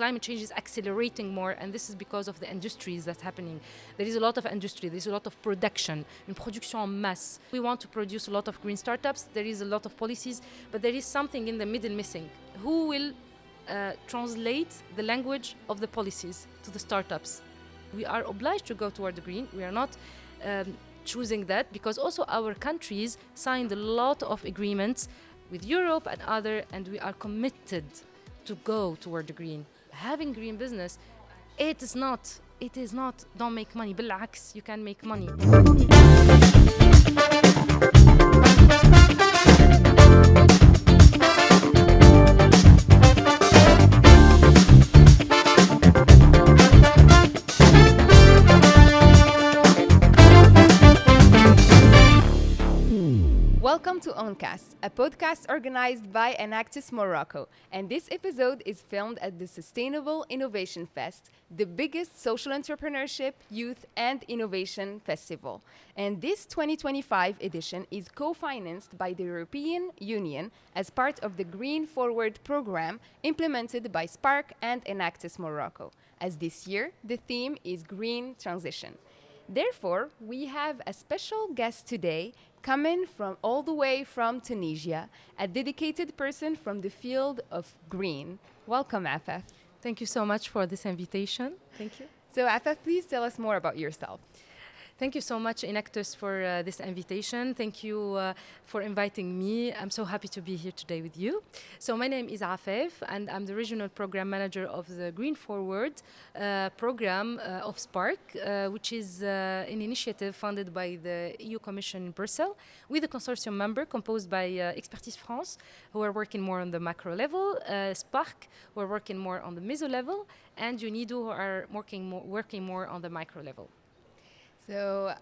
climate change is accelerating more, and this is because of the industries that's happening. There is a lot of industry, there's a lot of production, une production en masse. We want to produce a lot of green startups, there is a lot of policies, but there is something in the middle missing. Who will translate the language of the policies to the startups? We are obliged to go toward the green. We are not choosing that, because also our countries signed a lot of agreements with Europe and other, and we are committed to go toward the green. Having green business, it is not, don't make money. بالعكس, you can make money. Welcome to OnCast, a podcast organized by Enactus Morocco, and this episode is filmed at the Sustainable Innovation Fest, the biggest social entrepreneurship, youth, and innovation festival. And this 2025 edition is co-financed by the European Union as part of the Green Forward program implemented by Spark and Enactus Morocco, as this year the theme is Green Transition. Therefore, we have a special guest today coming from all the way from Tunisia, a dedicated person from the field of green. Welcome, Afaf. Thank you so much for this invitation. Thank you. So, Afaf, please tell us more about yourself. Thank you so much, Enactus, for this invitation. Thank you for inviting me. I'm so happy to be here today with you. So my name is Afaf, and I'm the regional program manager of the Green Forward program of Spark, which is an initiative funded by the EU Commission in Brussels, with a consortium member composed by Expertise France, who are working more on the macro level, Spark, who are working more on the meso level, and UNIDO, who are working more on the micro level. So,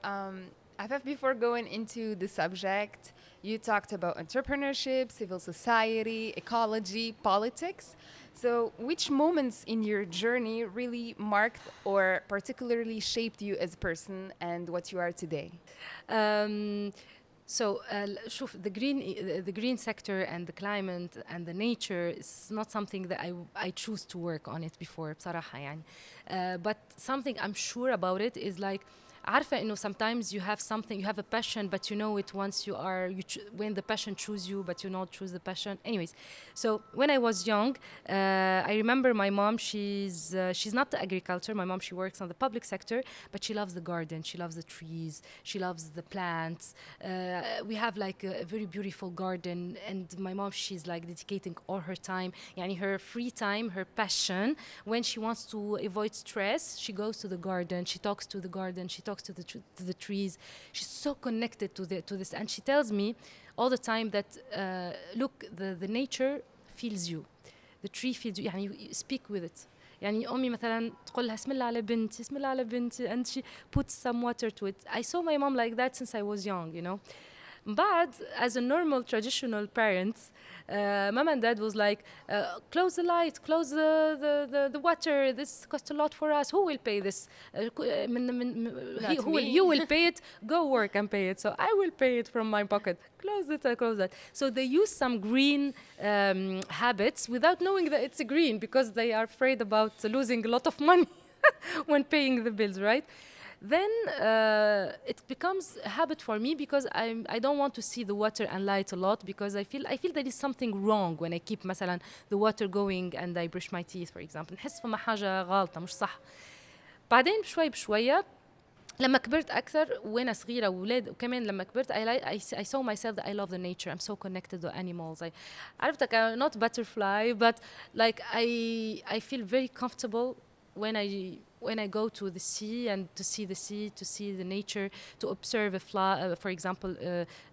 Afaf, before going into the subject, you talked about entrepreneurship, civil society, ecology, politics. So, which moments in your journey really marked or particularly shaped you as a person and what you are today? The green sector and the climate and the nature is not something that I choose to work on it before بصراحة يعني. But something I'm sure about it is like, عارفة إنه sometimes you have a passion, but you know it once when the passion choose you, but you not choose the passion. Anyways, so when I was young, I remember my mom, she's not the agriculture. My mom, she works on the public sector, but she loves the garden. She loves the trees. She loves the plants. We have like a very beautiful garden, and my mom, she's like dedicating all her time, يعني her free time, her passion. When she wants to avoid stress, she goes to the garden. She talks to the garden. She talks to the trees. She's so connected to this, and she tells me all the time that look, the nature feels you, the tree feels you. يعني you speak with it. يعني أمي مثلا تقول لها اسم الله على بنتي اسم الله على بنتي, and she puts some water to it. I saw my mom like that since I was young, you know. But as a normal traditional parents, mom and dad was like, close the light, close the water, this costs a lot for us, who will pay this? You will pay it, go work and pay it. So I will pay it from my pocket. Close it, close that. So they use some green habits without knowing that it's a green, because they are afraid about losing a lot of money when paying the bills, right? Then it becomes a habit for me, because I don't want to see the water and light a lot, because I feel there is something wrong when I keep مثلا the water going and I brush my teeth, for example. نحس فما حاجة غلطة مش صح. بعدين بشوي بشوية لما كبرت أكثر وأنا صغيرة وولاد وكمان لما كبرت I saw myself that I love the nature. I'm so connected to animals. عرفتك, I'm not butterfly, but like I feel very comfortable when I go to the sea, and to see the sea, to see the nature, to observe a fly, for example,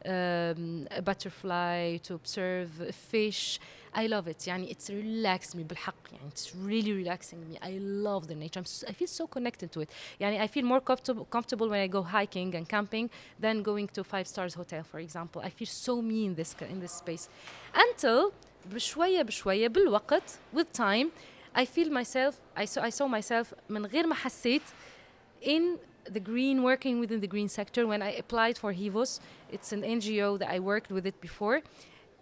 a butterfly, to observe a fish. I love it. يعني it's relaxed me بالحق. يعني it's really relaxing me. I love the nature. I feel so connected to it. يعني I feel more comfortable when I go hiking and camping than going to 5 stars hotel, for example. I feel so me in this space. Until بشوية بشوية بالوقت, with time, I saw myself من غير ما حسيت in the green, working within the green sector when I applied for HIVOS. It's an NGO that I worked with it before.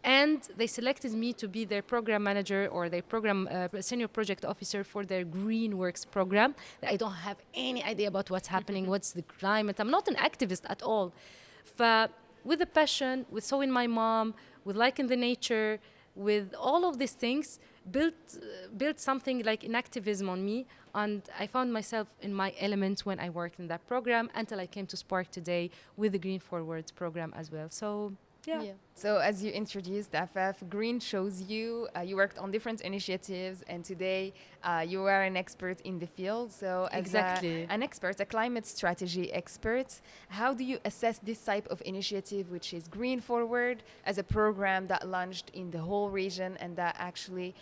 And they selected me to be their program manager or their program senior project officer for their Green Works program. I don't have any idea about what's happening, what's the climate. I'm not an activist at all. With the passion, with sewing my mom, with liking the nature, with all of these things, built something like an activism on me. And I found myself in my element when I worked in that program until I came to Spark today with the Green Forwards program as well. So yeah. So as you introduced Afaf, Green shows you, you worked on different initiatives, and today you are an expert in the field. So as an expert, a climate strategy expert, how do you assess this type of initiative, which is Green Forward, as a program that launched in the whole region and that actually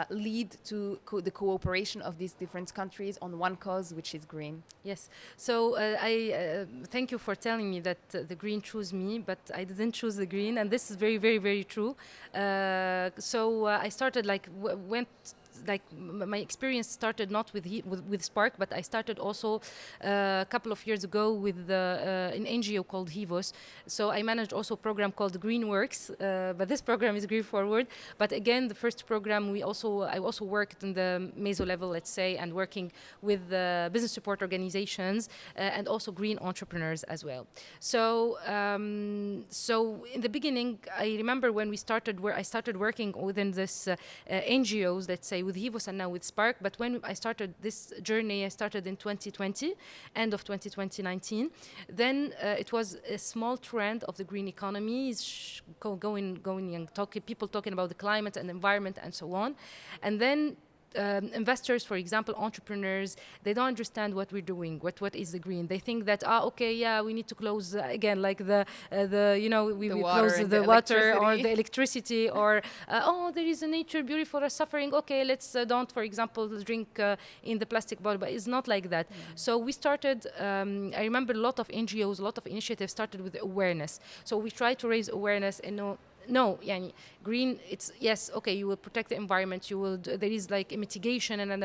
lead to the cooperation of these different countries on one cause, which is green? Yes. So I thank you for telling me that the green chose me, but I didn't choose the green, and this is very, very, very true. I started my experience started not with Spark, but I started also a couple of years ago with an NGO called HIVOS. So I managed also a program called Green Works, but this program is Green Forward. But again, the first program I also worked in the meso level, let's say, and working with business support organizations and also green entrepreneurs as well. So in the beginning, I remember when we started, where I started working within this NGOs, let's say, with HIVOS and now with Spark. But when I started this journey, I started in 2020, end of 2019. Then it was a small trend of the green economy, going and people talking about the climate and environment and so on. And then investors, for example, entrepreneurs, they don't understand what we're doing. What is the green? They think that we need to close again, like we close the water or the electricity, or there is a nature beautiful or suffering. Okay, let's don't, for example, drink in the plastic bottle. But it's not like that. So we started. I remember a lot of NGOs, a lot of initiatives started with awareness. So we try to raise awareness and green, it's, yes, okay, you will protect the environment, there is like a mitigation and an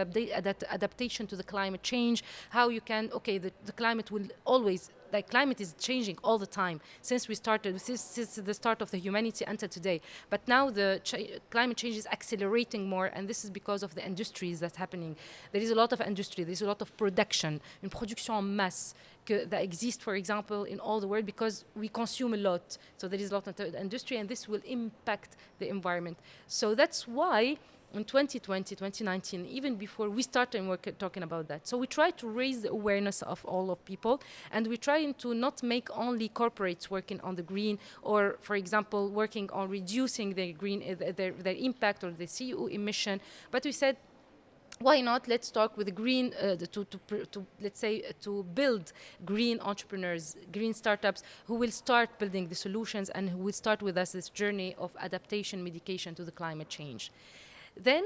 adaptation to the climate change, how you can, the climate will always, climate is changing all the time since we started, since the start of the humanity until today. But now the climate change is accelerating more, and this is because of the industries that's happening. There is a lot of industry, there's a lot of production, une production en masse that exists, for example, in all the world, because we consume a lot. So there is a lot of industry, and this will impact the environment. So that's why in 2020, 2019, even before we started talking about that. So we try to raise the awareness of all of people, and we try to not make only corporates working on the green, or, for example, working on reducing their green, their impact or the CO emission. But we said, why not? Let's talk with the green, to build green entrepreneurs, green startups who will start building the solutions and who will start with us this journey of adaptation, mitigation to the climate change. Then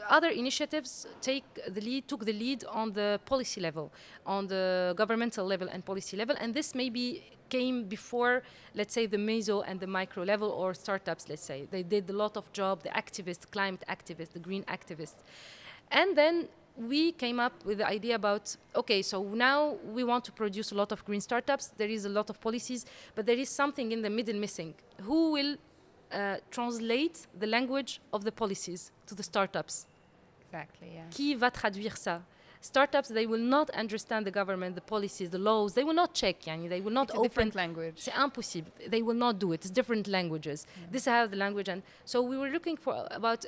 other initiatives took the lead on the policy level, on the governmental level and policy level, and this maybe came before, let's say, the meso and the micro level, or startups, let's say. They did a lot of job, the activists, climate activists, the green activists. And then we came up with the idea about, so now we want to produce a lot of green startups. There is a lot of policies, but there is something in the middle missing. Who will translate the language of the policies to the startups? Exactly, yeah. Qui va traduire ça? Startups, they will not understand the government, the policies, the laws. They will not check, they will not open. Different language. C'est impossible. They will not do it. It's different languages. This have the language, and so we were looking for about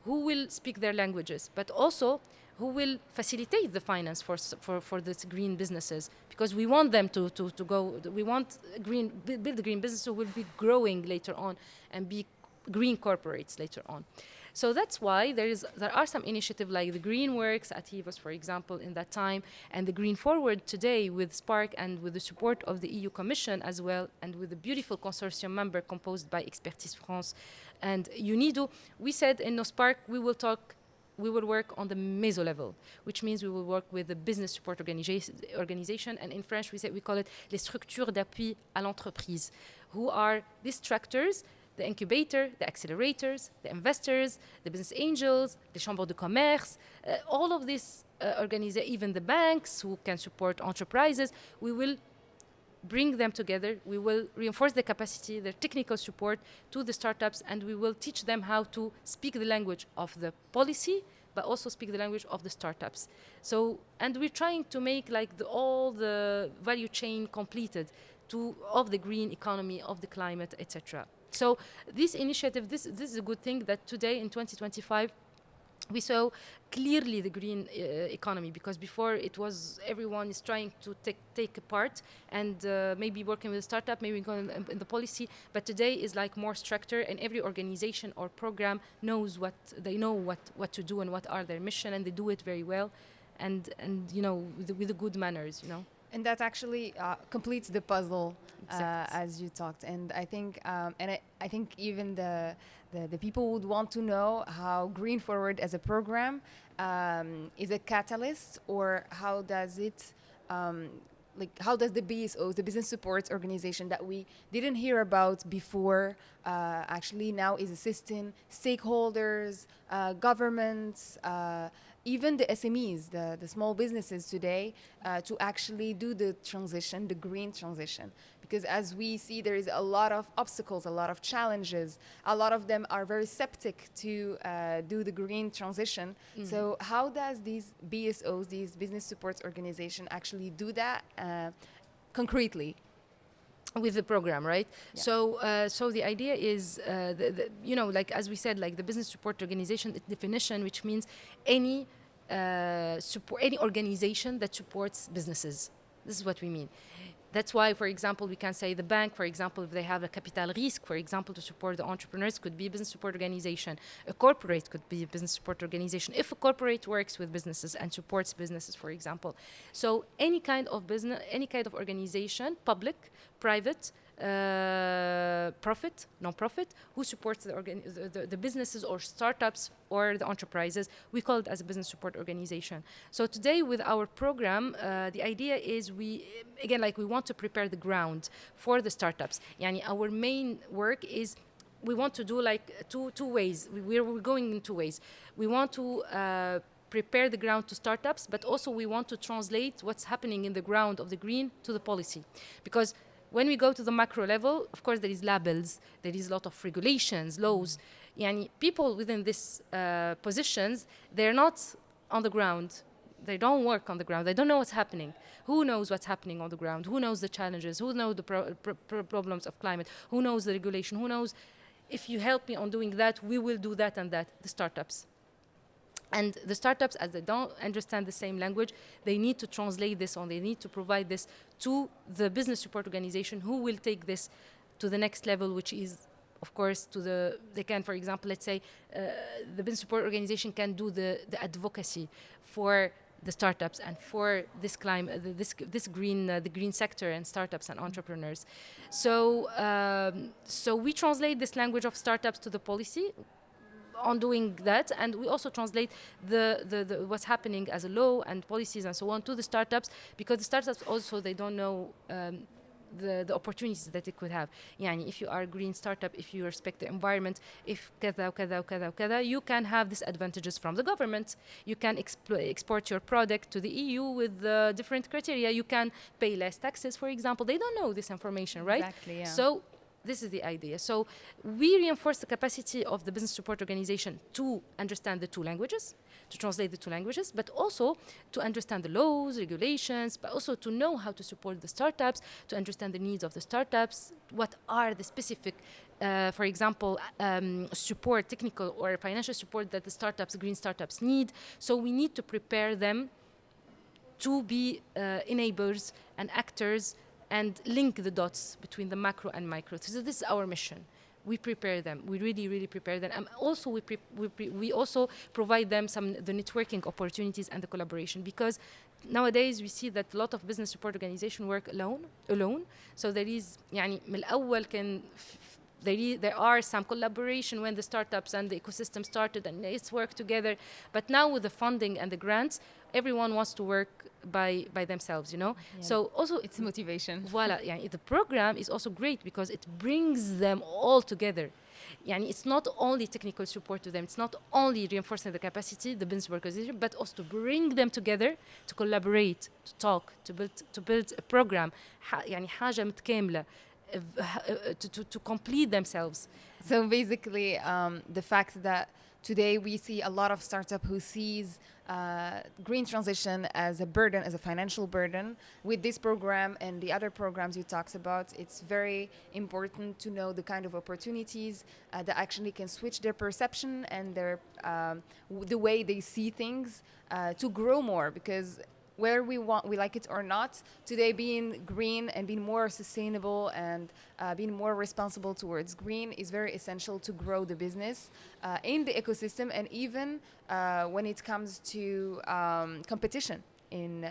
who will speak their languages, but also who will facilitate the finance for these green businesses, because we want them to go. We want build the green business who will be growing later on and be green corporates later on. So that's why there are some initiatives like the Green Works at HIVOS, for example, in that time, and the Green Forward today with Spark and with the support of the EU Commission as well, and with a beautiful consortium member composed by Expertise France and UNIDO. We said in No Spark we will work on the meso level, which means we will work with the business support organization, and in French we call it les structures d'appui à l'entreprise, who are these structures, the incubator, the accelerators, the investors, the business angels, the chambres de commerce, all of these even the banks who can support enterprises. We will bring them together. We will reinforce the capacity, their technical support to the startups, and we will teach them how to speak the language of the policy, but also speak the language of the startups. So, and we're trying to make like all the value chain completed of the green economy, of the climate, etc. So this initiative, this is a good thing that today in 2025, we saw clearly the green economy, because before it was everyone is trying to take a part and maybe working with a startup, maybe going in the policy, but today is like more structure, and every organization or program knows what to do and what are their mission, and they do it very well, and with the good manners. And that actually completes the puzzle, Exactly. as you talked. And I think, I think even the people would want to know how Green Forward as a program is a catalyst, or how does it, how does the BSO, the Business Support Organization that we didn't hear about before, actually now is assisting stakeholders, governments, even the SMEs, the small businesses today, to actually do the transition, the green transition. Because as we see, there is a lot of obstacles, a lot of challenges. A lot of them are very skeptic to do the green transition. Mm-hmm. So how does these BSOs, these business support organization, actually do that concretely? With the program, right? Yeah. So the idea is, like as we said, like the business support organization definition, which means any any organization that supports businesses. This is what we mean. That's why, for example, we can say the bank, for example, if they have a capital risk, for example, to support the entrepreneurs, could be a business support organization. A corporate could be a business support organization. If a corporate works with businesses and supports businesses, for example. So any kind of business, any kind of organization, public, private, profit, non-profit, who supports the businesses or startups or the enterprises, we call it as a business support organization. So today with our program, the idea is we want to prepare the ground for the startups. Yani our main work is we want to do like two ways. We're going in two ways. We want to prepare the ground to startups, but also we want to translate what's happening in the ground of the green to the policy. Because when we go to the macro level, of course, there is labels, there is a lot of regulations, laws. Yani people within these positions, they're not on the ground. They don't work on the ground. They don't know what's happening. Who knows what's happening on the ground? Who knows the challenges? Who knows the problems of climate? Who knows the regulation? Who knows, if you help me on doing that, we will do that and that, the startups. And the startups, as they don't understand the same language, they need to translate this, or they need to provide this to the business support organization, who will take this to the next level, which is, of course, they can, for example, let's say, the business support organization can do the advocacy for the startups and for this climate, this green, the green sector and startups and entrepreneurs. So we translate this language of startups to the policy on doing that, and we also translate the what's happening as a law and policies and so on to the startups, because the startups also, they don't know the opportunities that it could have. Yani if you are a green startup, if you respect the environment, if kada, you can have these advantages from the government. You can export your product to the EU with different criteria. You can pay less taxes, for example. They don't know this information, right? Exactly, yeah. So this is the idea. So we reinforce the capacity of the business support organization to understand the two languages, to translate the two languages, but also to understand the laws, regulations, but also to know how to support the startups, to understand the needs of the startups, what are the specific, for example, support, technical or financial support that the startups, green startups need. So we need to prepare them to be enablers and actors and link the dots between the macro and micro. So this is our mission. We prepare them. We really, really prepare them. And also we also provide them the networking opportunities and the collaboration, because nowadays we see that a lot of business support organizations work alone. So there is, يعني من الأول كان there are some collaboration when the startups and the ecosystem started and it's worked together. But now with the funding and the grants, everyone wants to work by themselves, Yeah. So also it's motivation. Voila, the program is also great because it brings them all together. يعني it's not only technical support to them, it's not only reinforcing the capacity, the business organization, but also to bring them together, to collaborate, to talk, to build a program, يعني حاجة متكاملة, to complete themselves. So basically, the fact that today we see a lot of startup who sees green transition as a burden, as a financial burden. With this program and the other programs you talked about, it's very important to know the kind of opportunities that actually can switch their perception and their the way they see things to grow more, because whether we like it or not, today being green and being more sustainable and being more responsible towards green is very essential to grow the business in the ecosystem, and even when it comes to competition in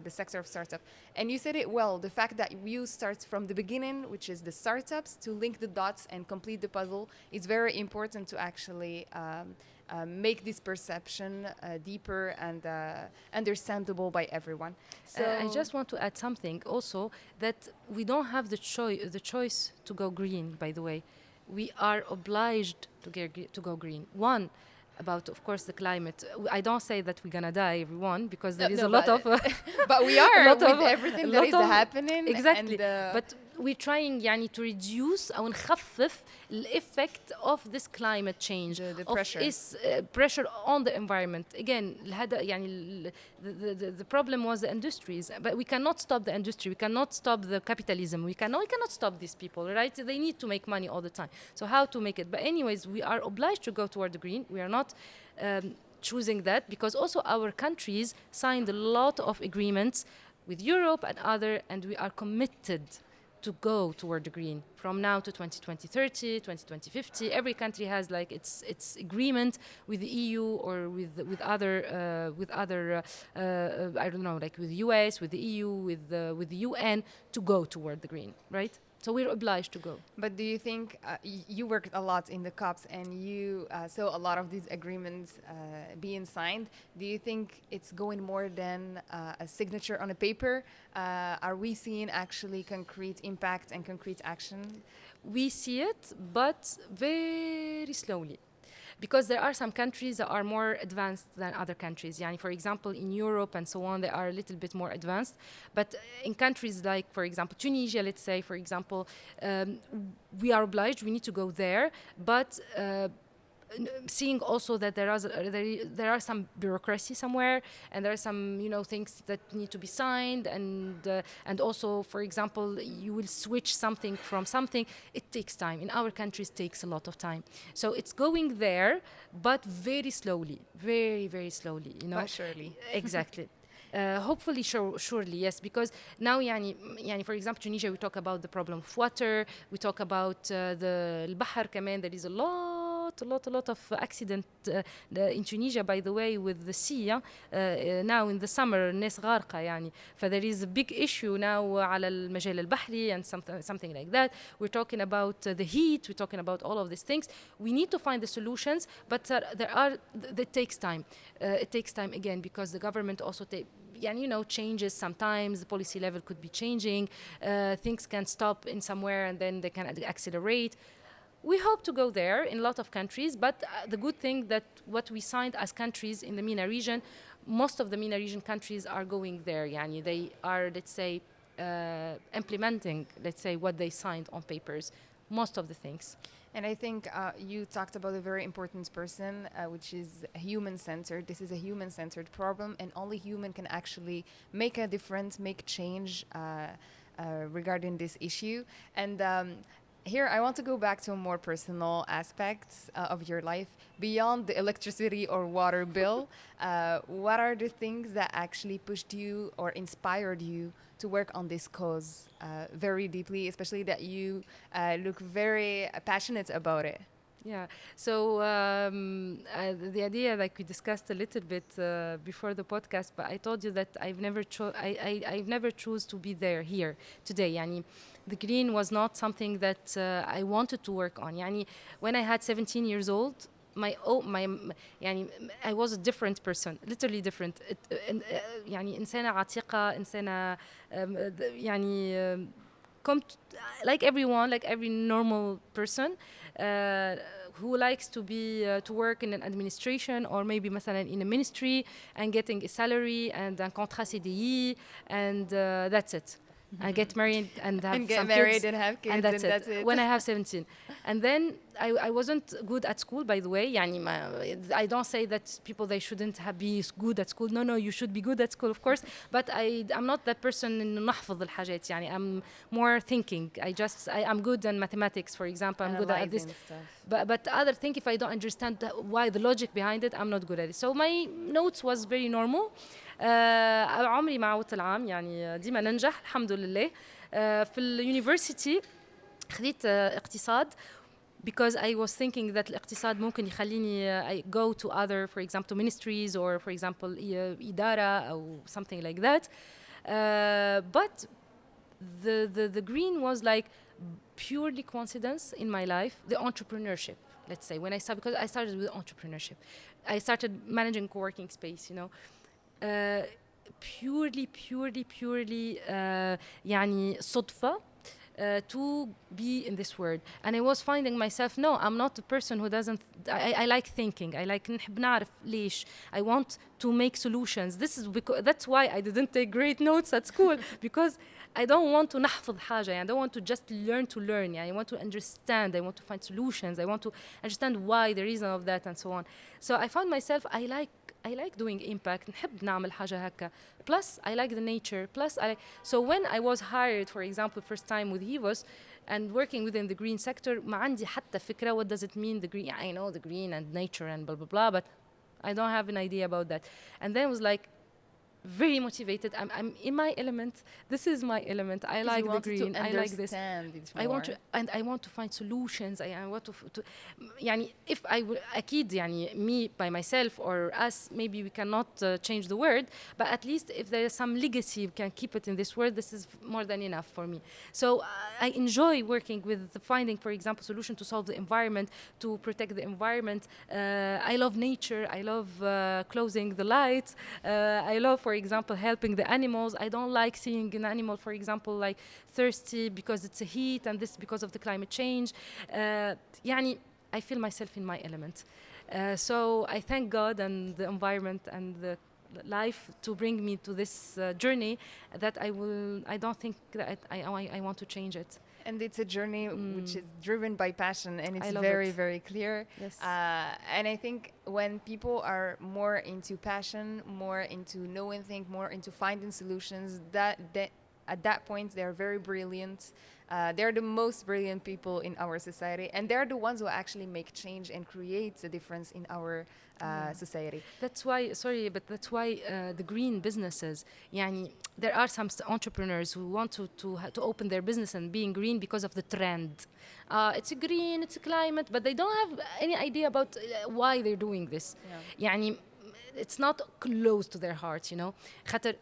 the sector of startup. And you said it well, the fact that you start from the beginning, which is the startups, to link the dots and complete the puzzle, is very important to actually make this perception deeper and understandable by everyone. So I just want to add something also, that we don't have the choice to go green, by the way. We are obliged to go green. One, about, of course, the climate. I don't say that we're gonna die, everyone, because there is a lot of but we are lot with of- everything a that lot is of- happening. exactly. And, But we're trying يعني to reduce أو نخفف الeffect of this climate change, The of pressure. its pressure on the environment. Again, يعني the problem was the industries, but we cannot stop the industry. We cannot stop the capitalism. We cannot stop these people, right? They need to make money all the time. So how to make it? But anyways, we are obliged to go toward the green. We are not choosing that, because also our countries signed a lot of agreements with Europe and other, and we are committed to go toward the green from now to 2030, 2050. Every country has like its agreement with the EU or with other I don't know, like with the US, with the EU, with the UN, to go toward the green, right? So we're obliged to go. But do you think you worked a lot in the COPs and you saw a lot of these agreements being signed? Do you think it's going more than a signature on a paper? Are we seeing actually concrete impact and concrete action? We see it, but very slowly. Because there are some countries that are more advanced than other countries. Yani, for example, in Europe and so on, they are a little bit more advanced. But in countries like, for example, Tunisia, let's say, for example, we are obliged, we need to go there. But seeing also that there are some bureaucracy somewhere, and there are some things that need to be signed, and also, for example, you will switch something from something. It takes time. In our countries, takes a lot of time. So it's going there, but very slowly, very very slowly. But surely. Exactly. Hopefully, surely, yes, because now, يعني, for example, Tunisia, we talk about the problem of water, we talk about the البحر كمان. There is a lot of accident in Tunisia, by the way, with the sea. Now in the summer, الناس غارقة يعني. There is a big issue now على المجال البحري and something like that. We're talking about the heat, we're talking about all of these things. We need to find the solutions, but that takes time. It takes time again, because the government also changes sometimes. The policy level could be changing. Things can stop in somewhere and then they can accelerate. We hope to go there in a lot of countries, but the good thing that what we signed as countries in the MENA region, most of the MENA region countries are going there. Yani they are, let's say, implementing, let's say, what they signed on papers, most of the things. And I think you talked about a very important person, which is human-centered. This is a human-centered problem, and only human can actually make a difference, make change regarding this issue. And here, I want to go back to more personal aspects of your life. Beyond the electricity or water bill, what are the things that actually pushed you or inspired you to work on this cause very deeply, especially that you look very passionate about it? Yeah, so the idea, like we discussed a little bit before the podcast, but I told you that I've never chose to be here today. Yani, the green was not something that I wanted to work on. Yani, when I had 17 years old, يعني I was a different person, literally different. يعني إنسانة عتيقة, إنسانة يعني like everyone, like every normal person, who likes to be to work in an administration or maybe مثلا in a ministry and getting a salary and un contrat CDI and that's it. I get married and have And get some married kids, and have kids and that's it. When I have 17, and then I wasn't good at school, by the way. يعني I don't say that people they shouldn't be good at school. No, you should be good at school, of course. But I'm not that person إنه نحفظ الحاجات. يعني I'm more thinking. I'm good in mathematics, for example. I'm good at this. Stuff. But other thing, if I don't understand why the logic behind it, I'm not good at it. So my notes was very normal. عمري ما عودت العام يعني ديما ننجح الحمد لله. في اليونيفرسيتي خديت اقتصاد because I was thinking that الاقتصاد ممكن يخليني I go to other, for example, ministries or for example إدارة أو something like that. But the green was like purely coincidence in my life. The entrepreneurship, let's say, when I started, because I started with entrepreneurship. I started managing co-working space, you know. Purely يعني صدفة to be in this world. And I was finding myself, no, I'm not a person who doesn't, I like thinking. I like نحب نعرف ليش. I want to make solutions. That's why I didn't take great notes at school because I don't want to نحفظ حاجة. I don't want to just learn to learn. I want to understand. I want to find solutions. I want to understand why, the reason of that, and so on. So I found myself, I like doing impact. نحب نعمل حاجة هكا. Plus, I like the nature. So when I was hired, for example, first time with Hivos, and working within the green sector, ما عندي حتى فكرة what does it mean, the green. I know the green and nature and blah, blah, blah, but I don't have an idea about that. And then it was like, very motivated. I'm in my element. This is my element. I like the green. I like this. I want to find solutions. I want to يعني if I will أكيد يعني me by myself or us, maybe we cannot change the world, but at least if there is some legacy we can keep it in this world, this is more than enough for me. So I enjoy working with finding, for example, solution to solve the environment, to protect the environment. I love nature. I love closing the lights. I love, for example, helping the animals. I don't like seeing an animal, for example, like thirsty because it's a heat and this because of the climate change. يعني I feel myself in my element. So I thank God and the environment and the life to bring me to this journey that I don't think that I want to change it. And it's a journey which is driven by passion, and it's very clear. Yes. And I think when people are more into passion, more into knowing things, more into finding solutions, that at that point they're very brilliant. They're the most brilliant people in our society, and they're the ones who actually make change and create a difference in our society. That's why the green businesses, يعني there are some entrepreneurs who want to open their business and being green because of the trend. It's green, it's climate, but they don't have any idea about why they're doing this. يعني it's not close to their heart, you know. خاطر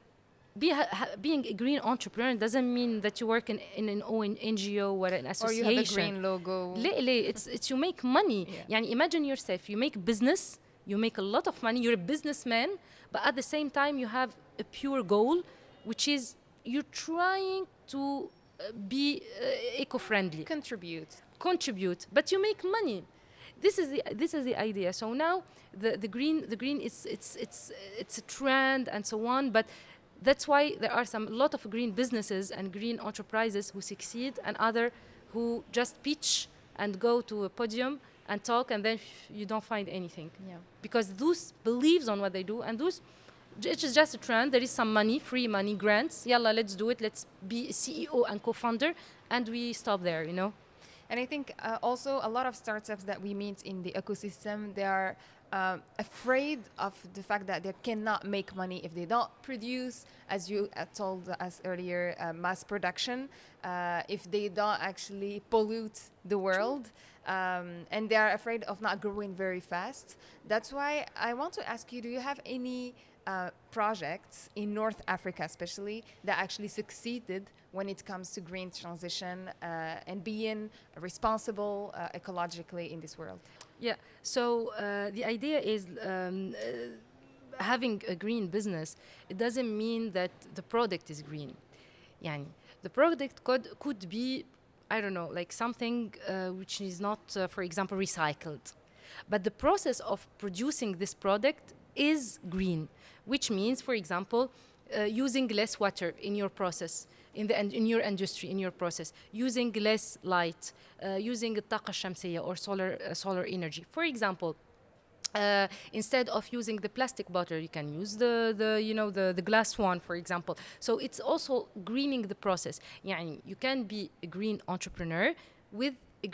being a green entrepreneur doesn't mean that you work in an NGO or an association. Or you have a green logo. It's you make money. يعني imagine yourself, you make business, you make a lot of money, you're a businessman, but at the same time you have a pure goal, which is you're trying to be eco-friendly. Contribute, but you make money. This is the idea. So now the green is it's a trend and so on, but that's why there are a lot of green businesses and green enterprises who succeed and other who just pitch and go to a podium and talk and then you don't find anything. Because those believes on what they do and those it's just a trend. There is some money, free money, grants. Yalla, let's do it. Let's be CEO and co-founder, and we stop there, you know. And I think also a lot of startups that we meet in the ecosystem, they are afraid of the fact that they cannot make money if they don't produce, as you told us earlier, mass production, if they don't actually pollute the world, and they are afraid of not growing very fast. That's why I want to ask you, do you have any projects in North Africa especially that actually succeeded when it comes to green transition and being responsible ecologically in this world? Yeah, so the idea is having a green business, it doesn't mean that the product is green. يعني The product could be, I don't know, like something which is not, for example, recycled. But the process of producing this product is green, which means, for example, using less water in your process, in your industry, in your process, using less light, using الطاقة الشمسية or solar energy. For example, instead of using the plastic bottle, you can use the glass one, for example. So it's also greening the process. يعني you can be a green entrepreneur with a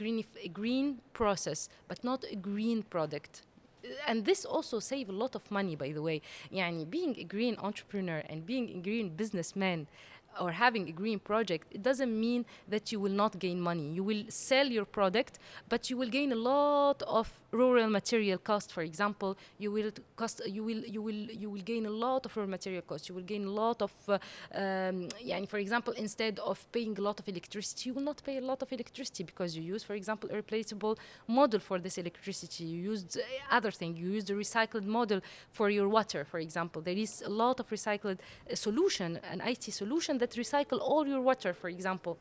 green process, but not a green product. And this also save a lot of money, by the way. يعني being a green entrepreneur and being a green businessman or having a green project, it doesn't mean that you will not gain money. You will sell your product, but you will gain a lot of rural material cost. For example, you will gain a lot of raw material cost. You will gain a lot of, يعني for example, instead of paying a lot of electricity, you will not pay a lot of electricity because you use, for example, a replaceable model for this electricity. You used other thing. You used a recycled model for your water, for example. There is a lot of recycled solution, an IT solution that recycle all your water, for example,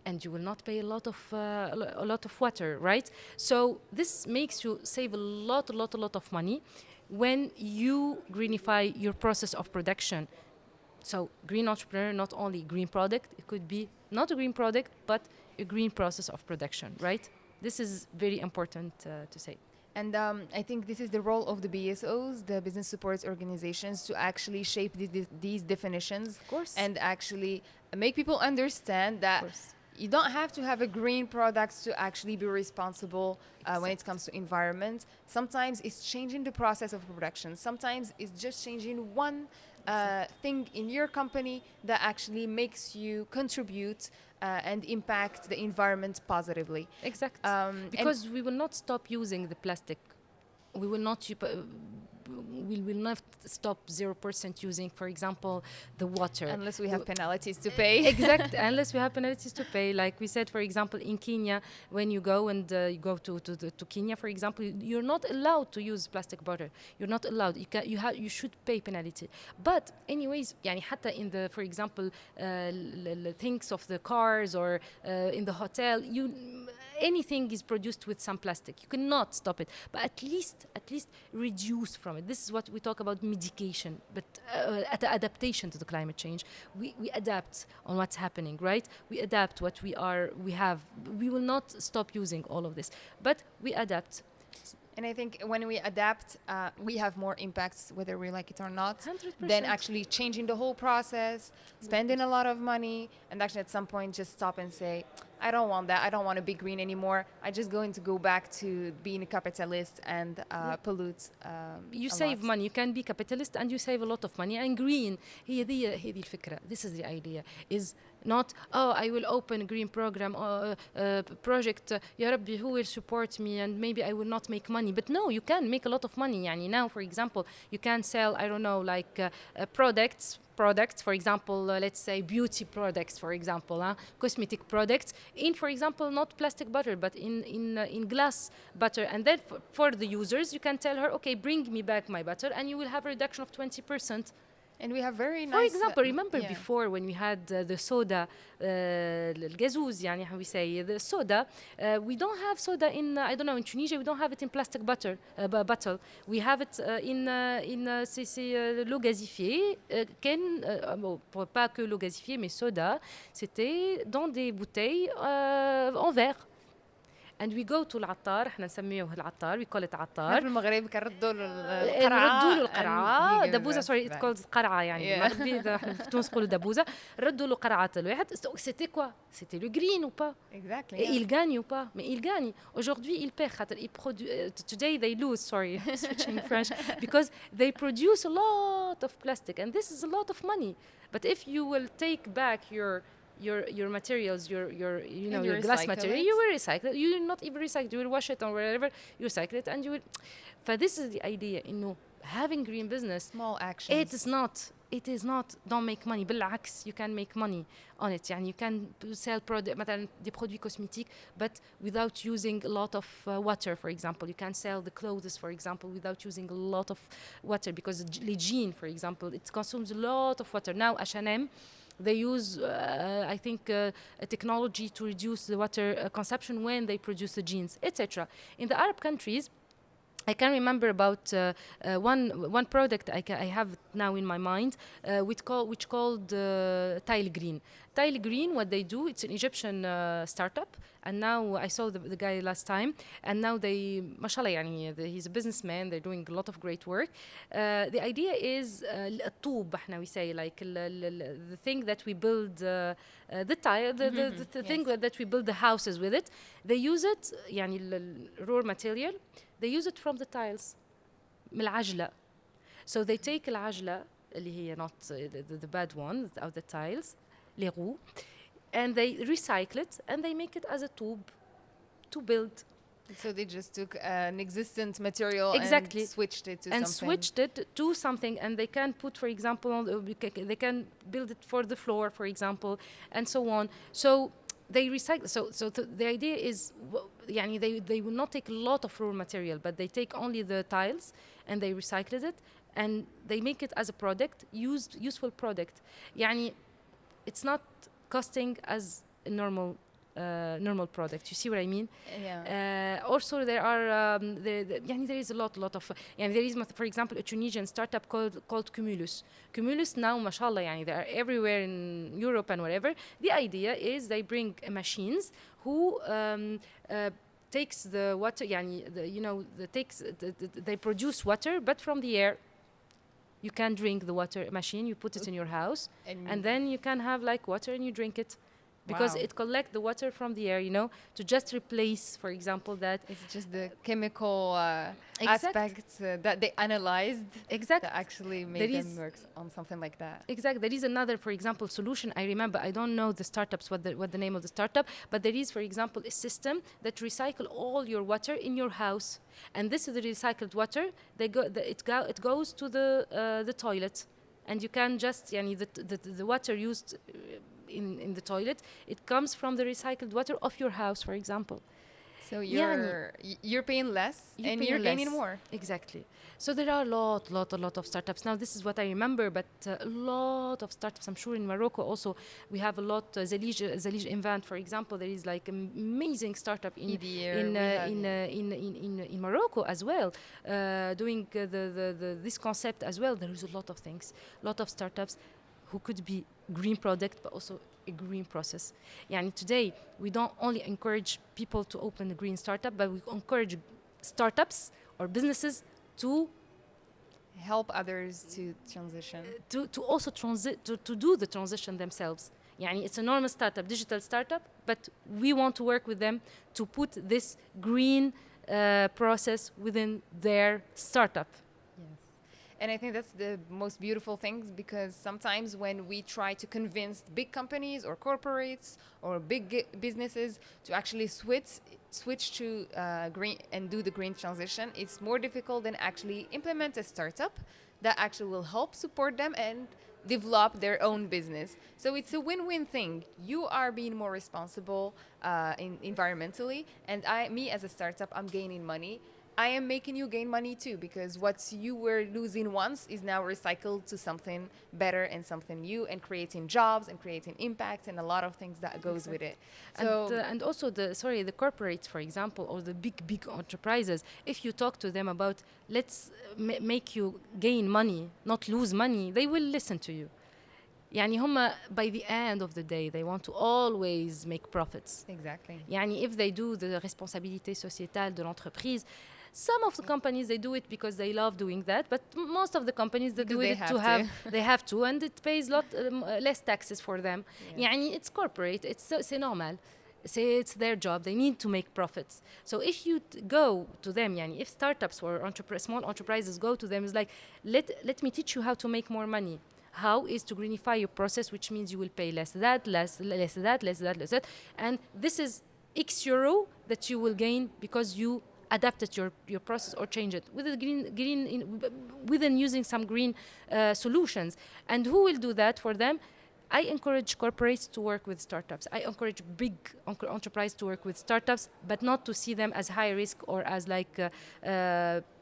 and you will not pay a lot of water, right? So this makes you save a lot of money when you greenify your process of production. So green entrepreneur, not only green product, it could be not a green product, but a green process of production, right? This is very important to say. And I think this is the role of the BSOs, the business support organizations, to actually shape these definitions. Of course. And actually make people understand that you don't have to have a green product to actually be responsible when it comes to environment. Sometimes it's changing the process of production. Sometimes it's just changing one thing in your company that actually makes you contribute and impact the environment positively. Exactly. Because we will not stop using the plastic. We will not stop 0% using, for example, the water. Unless we have penalties to pay. Exactly. Unless we have penalties to pay. Like we said, for example, in Kenya, when you go and you go to Kenya, for example, you're not allowed to use plastic bottle. You're not allowed. You should pay penalty. But anyways, يعني حتى in the, for example, things of the cars or in the hotel, anything is produced with some plastic. You cannot stop it, but at least reduce from it. This is what we talk about mitigation, but adaptation to the climate change. We adapt on what's happening, right? We adapt what we have. We will not stop using all of this, but we adapt. And I think when we adapt, we have more impacts, whether we like it or not, 100%. than actually changing the whole process, spending a lot of money, and actually at some point just stop and say, I don't want that. I don't want to be green anymore. I'm just going to go back to being a capitalist and pollute. You save money. You can be capitalist and you save a lot of money. And green, هذه الفكرة. This is the idea. Is not, I will open a green program or project. يا ربي, who will support me? And maybe I will not make money. But no, you can make a lot of money. يعني now, for example, you can sell, I don't know, like products, for example, let's say beauty products, for example, cosmetic products, in, for example, not plastic bottle, but in glass bottle. And then for the users, you can tell her, okay, bring me back my bottle, and you will have a reduction of 20%. And we have very nice... For example, remember before when we had the soda, الجازوز, يعني how we say, the soda, we don't have soda in, I don't know, in Tunisia, we don't have it in plastic bottle. We have it in l'eau gasifiée, pas que l'eau gasifiée, mais soda, c'était dans des bouteilles en verre. And we go to العطار, احنا نسميه العطار, we call it عطار. في المغرب كنردوا له القرعة دبوزة, sorry, it calls قرعة يعني المغربي, في تونس نقولوا دبوزة. ردوا له قرعة الواحد. C'était quoi? C'était le green ou pas? Exactly. Et il gagne ou pas? Mais il gagne. Aujourd'hui, il perd. Today they lose, sorry, switching French, because they produce a lot of plastic, and this is a lot of money. But if you will take back your materials, your glass material, you will recycle it. You will not even recycle. You will wash it or wherever. You recycle it, and you will. But this is the idea. Having green business. Small actions. It is not. Don't make money. بالعكس, you can make money on it. يعني you can sell مثلا des produits cosmétiques, but without using a lot of water. For example, you can sell the clothes, for example, without using a lot of water, because les jeans, for example, it consumes a lot of water. Now H&M, They use, I think, a technology to reduce the water consumption when they produce the jeans, etc. In the Arab countries, I can remember about one product I have now in my mind, which called Tile Green. Tile Green, what they do, it's an Egyptian startup, and now I saw the guy last time, and now they, mashallah, يعني, he's a businessman. They're doing a lot of great work. The idea is الطوب, we say, like the thing that we build, the tile, the thing that we build the houses with it. They use it, يعني raw material. They use it from the tiles, من العجلة. So they take العجلة اللي هي not the bad one, of the tiles, les roues, and they recycle it and they make it as a tube to build. So they just took an existent material Exactly. and switched it to and something. switched it to something, and they can put, for example, they can build it for the floor, for example, and so on. So they recycle. So the idea is, they will not take a lot of raw material, but they take only the tiles and they recycle it and they make it as a product, useful product. It's not costing as a normal product. You see what I mean? Yeah. Also, there are there is a lot of there is, for example, a Tunisian startup called Cumulus. Cumulus now, mashallah, they are everywhere in Europe and wherever. The idea is they bring machines who takes the water, they produce water, but from the air. You can drink the water machine. You put it in your house, and then you can have like water and you drink it. Because it collects the water from the air, to just replace, for example, that. It's just the chemical aspects that they analyzed that actually made them work on something like that. Exactly. There is another, for example, solution. I remember, I don't know the startups, what the name of the startup, but there is, for example, a system that recycle all your water in your house. And this is the recycled water. It goes to the toilet. And you can just, the water used in the toilet, it comes from the recycled water of your house, for example. So you're paying less and you're gaining more. Exactly. So there are a lot of startups. Now, this is what I remember, but a lot of startups. I'm sure in Morocco also we have a lot. Zalij Invent, for example, there is like an amazing startup in Morocco as well, doing this concept as well. There is a lot of things, a lot of startups who could be green product, but also a green process. Today, we don't only encourage people to open a green startup, but we encourage startups or businesses to help others to transition. To also to do the transition themselves. It's a normal startup, digital startup, but we want to work with them to put this green process within their startup. And I think that's the most beautiful things, because sometimes when we try to convince big companies or corporates or big businesses to actually switch to green and do the green transition, it's more difficult than actually implement a startup that actually will help support them and develop their own business. So it's a win-win thing. You are being more responsible environmentally, and me as a startup, I'm gaining money. I am making you gain money too, because what you were losing once is now recycled to something better and something new, and creating jobs and creating impact and a lot of things that goes with it. So and also the corporates, for example, or the big enterprises, if you talk to them about let's make you gain money, not lose money, they will listen to you. By the end of the day, they want to always make profits. Exactly. If they do the responsabilité sociétale de l'entreprise, some of the companies, they do it because they love doing that, but most of the companies, they do it they have to, and it pays less taxes for them. It's corporate, it's normal. It's their job, they need to make profits. So if you go to them, if startups or small enterprises go to them, it's like, let me teach you how to make more money. How is to greenify your process, which means you will pay less that, and this is X euro that you will gain because you adapted your process or change it with within using some green solutions. And who will do that for them? I encourage corporates to work with startups. I encourage big enterprise to work with startups, but not to see them as high risk or as like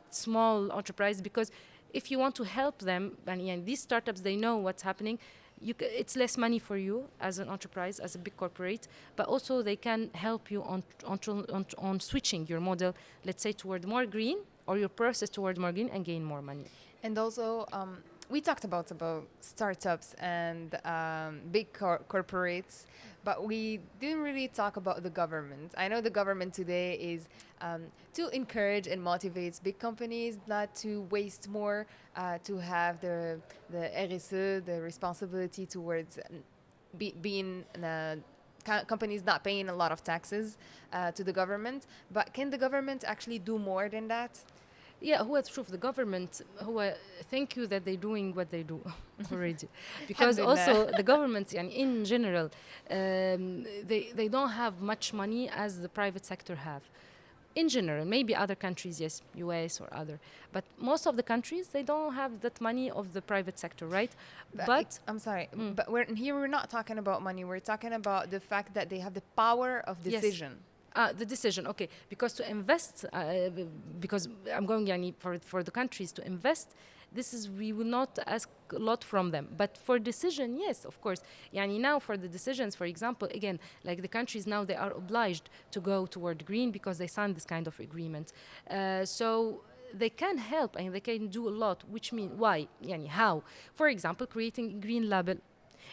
small enterprise, because if you want to help them, and these startups, they know what's happening, it's less money for you as an enterprise, as a big corporate, but also they can help you on switching your model, let's say, toward more green, or your process toward more green, and gain more money. And also, we talked about startups and big corporates, but we didn't really talk about the government. I know the government today is to encourage and motivate big companies not to waste more, to have the RSE, the responsibility towards being companies not paying a lot of taxes to the government. But can the government actually do more than that? Yeah, هو تشوف the government هو thank you that they're doing what they do already, because also the government يعني in general they don't have much money as the private sector have. In general, maybe other countries, yes, US or other, but most of the countries, they don't have that money of the private sector, right? But I'm sorry, but we're not talking about money. We're talking about the fact that they have the power of decision. Yes. The decision, okay, because to invest, because I'm going yani, for the countries to invest, this is, we will not ask a lot from them, but for decision, yes, of course. Yani now for the decisions, for example, again, like the countries now, they are obliged to go toward green because they signed this kind of agreement. So they can help and they can do a lot, which mean why? Yani how? For example, creating a green label.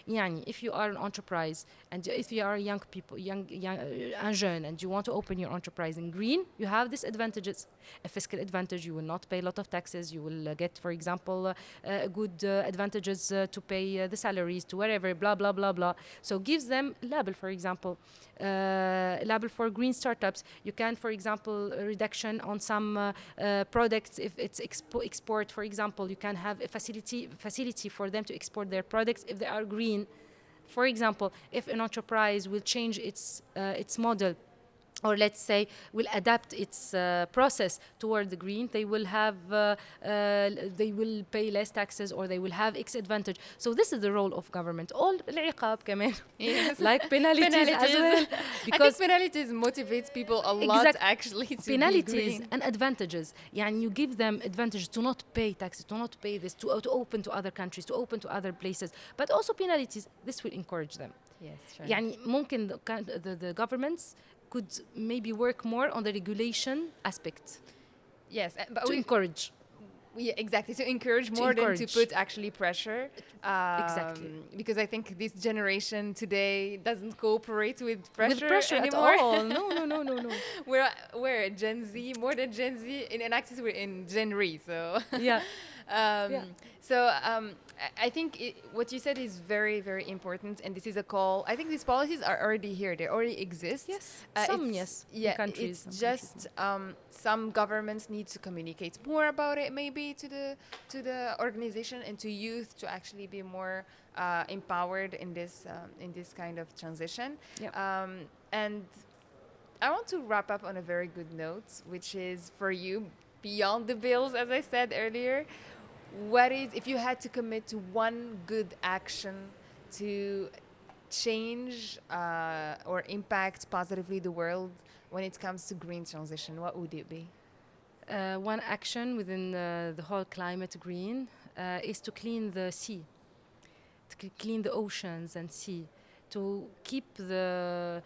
Yani, if you are an enterprise and if you are young people, jeune, and you want to open your enterprise in green, you have these advantages. A fiscal advantage, you will not pay a lot of taxes. You will get, for example, good advantages to pay the salaries to wherever, blah, blah, blah, blah. So gives them label, for example, label for green startups. You can, for example, a reduction on some products. If it's export, for example, you can have a facility for them to export their products if they are green. For example, if an enterprise will change its model, or let's say will adapt its process toward the green, they will have they will pay less taxes, or they will have X advantage. So this is the role of government. All العقاب كمان, yes. like penalties as well, because I think penalties motivates people a lot actually to penalties be green. and advantages. يعني you give them advantage to not pay taxes, to not pay this, to open to other countries, to open to other places, but also penalties. This will encourage them. Yes, sure. يعني ممكن the governments could maybe work more on the regulation aspect. Yes, but to encourage. Yeah, exactly. To encourage more than to put actually pressure. Exactly. Because I think this generation today doesn't cooperate with pressure anymore. At all. No. We're Gen Z, more than Gen Z. In Enactus, we're in Gen Re. So yeah. So I think what you said is very, very important, and this is a call. I think these policies are already here; they already exist. Yes, yes. Yeah, countries, it's just some governments need to communicate more about it, maybe to the organization and to youth, to actually be more empowered in this kind of transition. Yeah. And I want to wrap up on a very good note, which is for you, beyond the bills, as I said earlier. What is, if you had to commit to one good action to change or impact positively the world when it comes to green transition, what would it be? One action within the whole climate green is to clean the sea, to clean the oceans and sea, to keep the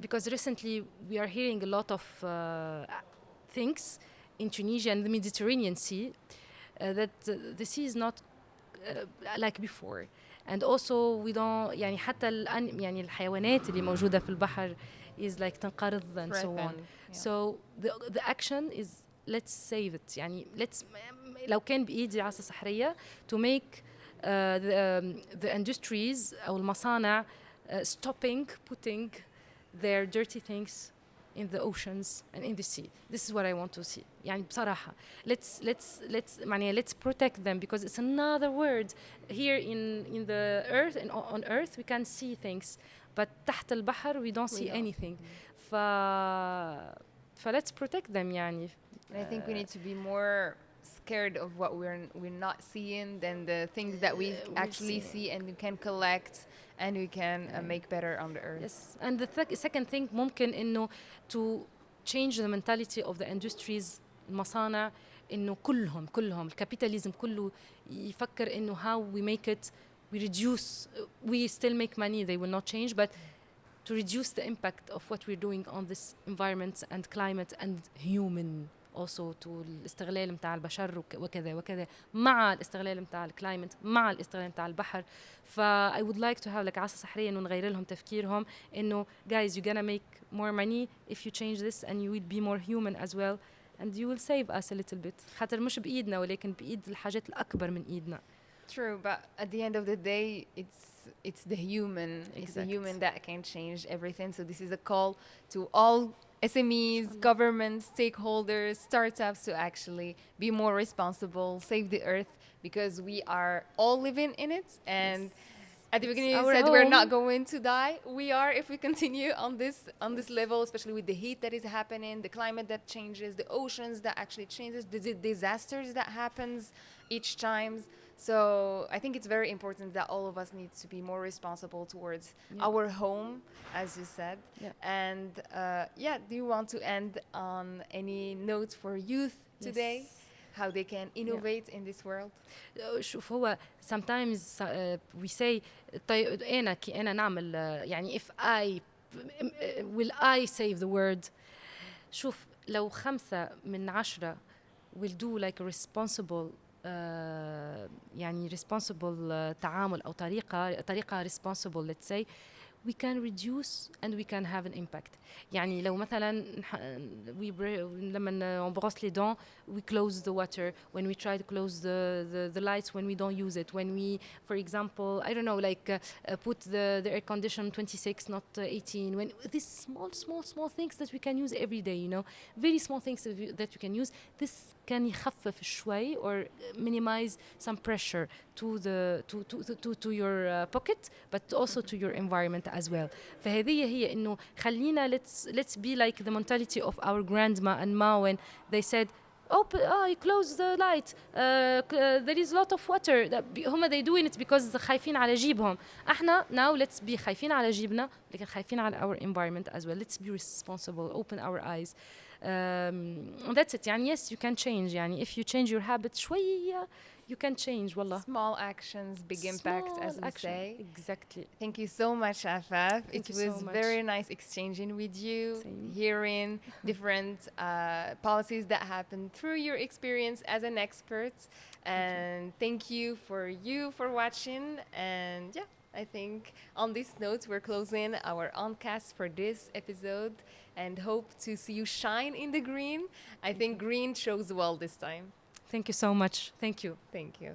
because recently we are hearing a lot of things in Tunisia and the Mediterranean Sea, that the sea is not like before, and also we don't يعني حتى يعني الحيوانات اللي موجودة في البحر is like تنقرض and so on. So the action is, let's save it. يعني let's, لو كان بإيدي عصا سحرية to make the industries أو المصانع stopping putting their dirty things in the oceans and in the sea. This is what I want to see. يعني بصراحة let's protect them, because it's another word. Here in the earth and on earth we can see things, but تحت البحر we don't see anything. Let's protect them يعني. And I think we need to be more scared of what we're not seeing than the things that we actually see and we can collect and we can make better on the earth. Yes, and the second thing ممكن إنه to change the mentality of the industries, المصانع, إنه كلهم الكابيتاليزم كله يفكر إنه how we make it, we reduce, we still make money, they will not change, but to reduce the impact of what we're doing on this environment and climate and human also to الاستغلال متاع البشر وكذا وكذا مع الاستغلال متاع الكلايمت مع الاستغلال متاع البحر. ف I would like to have like عصا سحرية إنه نغير لهم تفكيرهم إنه guys you're gonna make more money if you change this and you will be more human as well and you will save us a little bit. خاطر مش بإيدنا ولكن بإيد الحاجات الأكبر من إيدنا. True, but at the end of the day, it's the human. It's the human that can change everything. So this is a call to all SMEs, governments, stakeholders, startups to actually be more responsible, save the earth, because we are all living in it. And at the beginning you said we're not going to die. We are if we continue on this level, especially with the heat that is happening, the climate that changes, the oceans that actually changes, the disasters that happens each time. So I think it's very important that all of us need to be more responsible towards our home, as you said. And do you want to end on any note for youth today? How they can innovate in this world? شوف هو sometimes we say أنا نعمل يعني if I will I save the world. شوف لو 5/10 will do like a responsible يعني responsible تعامل أو طريقة responsible let's say, we can reduce and we can have an impact. يعني لو مثلا لما on brosse les dents we close the water, when we try to close the lights when we don't use it, when we for example I don't know like put the air condition 26 not 18, when these small things that we can use every day, you know, very small things that you can use, this can يخفف شوي or minimize some pressure to your pocket but also to your environment as well. فهذه هي إنه خلينا let's be like the mentality of our grandma and ma when they said close the light, there is a lot of water. هم they doing it because خايفين على جيبهم. احنا now let's be خايفين على جيبنا لكن خايفين على our environment as well. Let's be responsible, open our eyes. And that's it. يعني yes you can change. يعني if you change your habits شوية you can change والله. Small actions, big impact, as we say. Exactly. Thank you so much, Afaf. It was so very nice exchanging with you, hearing different policies that happen through your experience as an expert. And thank you for watching. And yeah, I think on this note, we're closing our OnCast for this episode and hope to see you shine in the green. I think green shows well this time. Thank you so much. Thank you. Thank you.